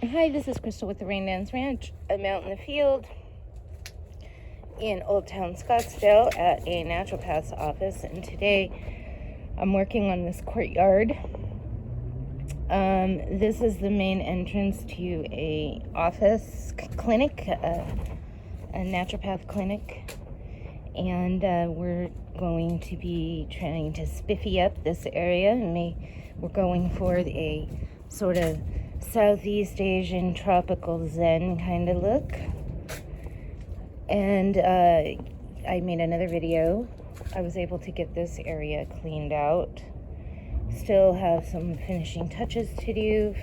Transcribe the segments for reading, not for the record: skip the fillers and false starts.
Hi, this is Crystal with the Rain Dance Ranch. I'm out in the field in Old Town Scottsdale at a naturopath's office, and today I'm working on this courtyard. This is the main entrance to a office clinic, a naturopath clinic, and we're going to be trying to spiffy up this area, and we're going for a sort of Southeast Asian tropical zen kind of look. And I made another video. I was able to get this area cleaned out. Still have some finishing touches to do,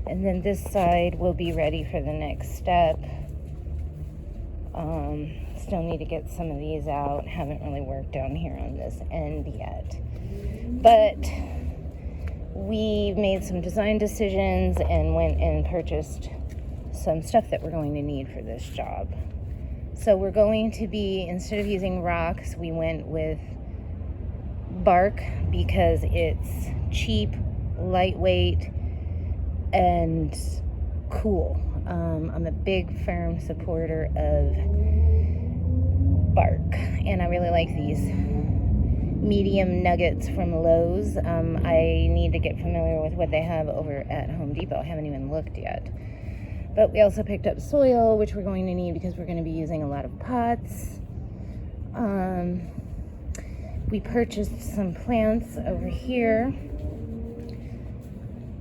and then this side will be ready for the next step. Still need to get some of these out. Haven't really worked down here on this end yet, but we made some design decisions and went and purchased some stuff that we're going to need for this job. So we're going to be, instead of using rocks, we went with bark because it's cheap, lightweight, and cool. I'm a big, firm supporter of bark, and I really like these medium nuggets from Lowe's. I need to get familiar with what they have over at Home Depot. I haven't even looked yet. But we also picked up soil, which we're going to need because we're going to be using a lot of pots. We purchased some plants over here,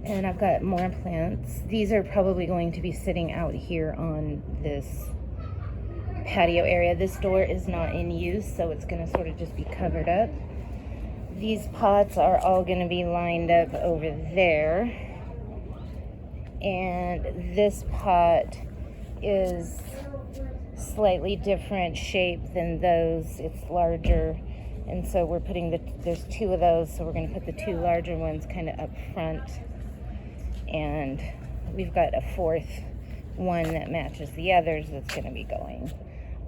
and I've got more plants. These are probably going to be sitting out here on this patio area. This door is not in use, so it's going to sort of just be covered up. These pots are all going to be lined up over there, and this pot is slightly different shape than those. It's larger, and so we're putting there's two of those, so we're going to put the two larger ones kind of up front, and we've got a fourth one that matches the others that's going to be going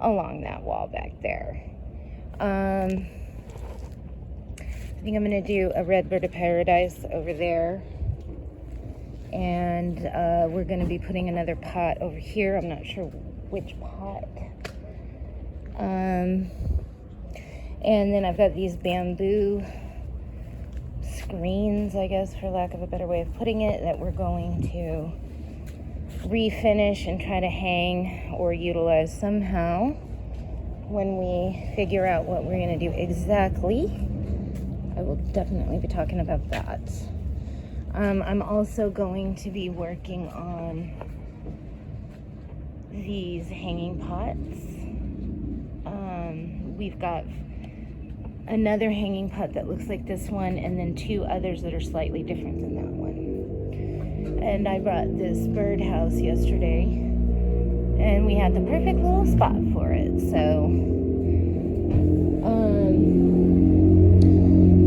along that wall back there. I think I'm going to do a red bird of paradise over there, and we're going to be putting another pot over here. I'm not sure which pot. And then I've got these bamboo screens, I guess, for lack of a better way of putting it, that we're going to refinish and try to hang or utilize somehow when we figure out what we're going to do exactly. I will definitely be talking about that. I'm also going to be working on these hanging pots. We've got another hanging pot that looks like this one, and then two others that are slightly different than that one. And I brought this birdhouse yesterday, and we had the perfect little spot for it. So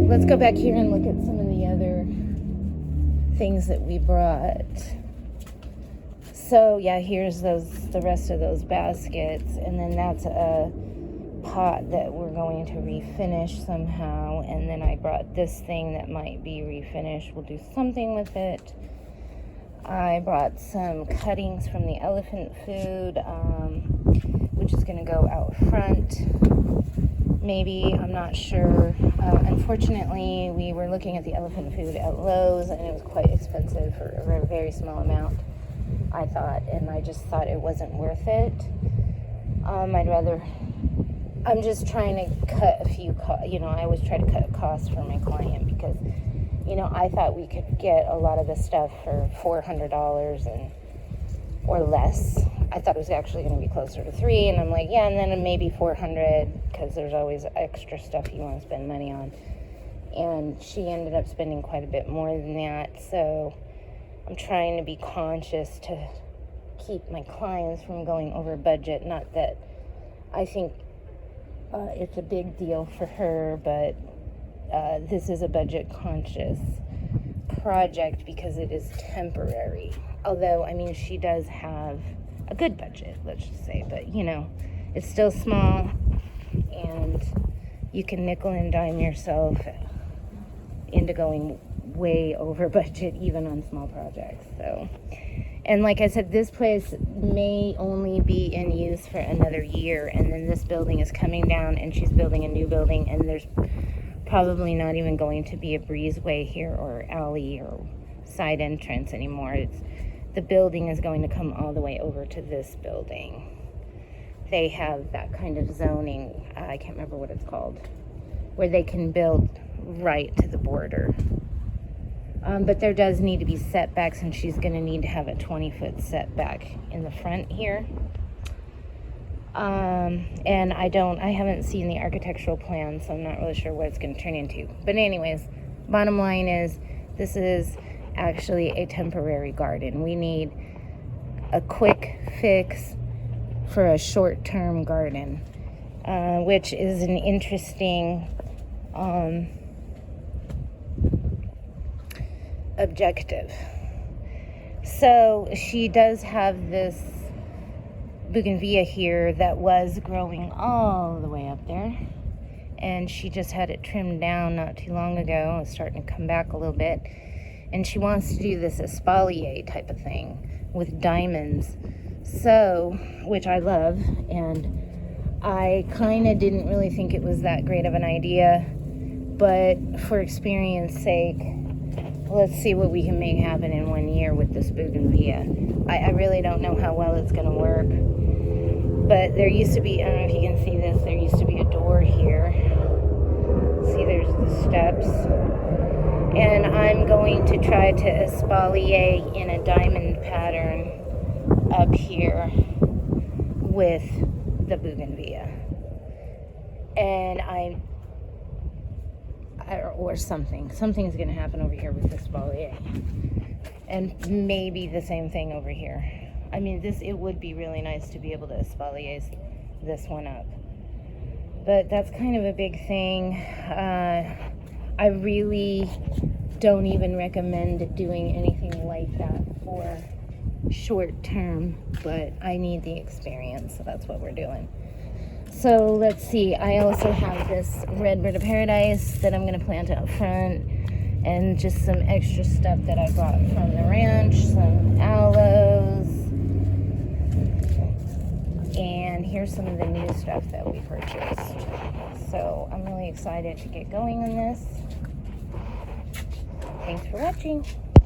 let's go back here and look at some of the other things that we brought. So yeah, here's the rest of those baskets, and then that's a pot that we're going to refinish somehow, and then I brought this thing that might be refinished. We'll do something with it. I brought some cuttings from the elephant food, which is going to go out front. Maybe, I'm not sure. Unfortunately, we were looking at the elephant food at Lowe's, and it was quite expensive for a very small amount, I thought, and I just thought it wasn't worth it. I'm just trying to cut a few I always try to cut costs for my client because, I thought we could get a lot of the stuff for $400 or less. I thought it was actually going to be closer to $300, and I'm like, yeah, and then maybe $400, because there's always extra stuff you want to spend money on. And she ended up spending quite a bit more than that, so I'm trying to be conscious to keep my clients from going over budget. Not that I think it's a big deal for her, but this is a budget conscious project because it is temporary. Although, she does have a good budget, let's just say, but it's still small, and you can nickel and dime yourself into going way over budget even on small projects. So, and like I said, this place may only be in use for another year, and then this building is coming down and she's building a new building, and there's probably not even going to be a breezeway here or alley or side entrance anymore. The building is going to come all the way over to this building. They have that kind of zoning, I can't remember what it's called, where they can build right to the border. But there does need to be setbacks, and she's going to need to have a 20-foot setback in the front here. And I haven't seen the architectural plan, so I'm not really sure what it's going to turn into. But anyways, bottom line is, this is actually a temporary garden. We need a quick fix for a short-term garden, which is an interesting objective. So she does have this bougainvillea here that was growing all the way up there, and she just had it trimmed down not too long ago. It's starting to come back a little bit, and she wants to do this espalier type of thing with diamonds, so, which I love, and I kind of didn't really think it was that great of an idea, but for experience sake, let's see what we can make happen in 1 year with this bougainvillea. I really don't know how well it's going to work, but there used to be, I don't know if you can see this, there used to be a door here. See, there's the steps. And I'm going to try to espalier in a diamond pattern up here with the bougainvillea. And or something's going to happen over here with this espalier. And maybe the same thing over here. I mean, it would be really nice to be able to espalier this one up. But that's kind of a big thing. I really don't even recommend doing anything like that for short term, but I need the experience, so that's what we're doing. So let's see, I also have this red bird of paradise that I'm going to plant out front, and just some extra stuff that I brought from the ranch, some aloes, and here's some of the new stuff that we purchased. So I'm really excited to get going on this. Thanks for watching.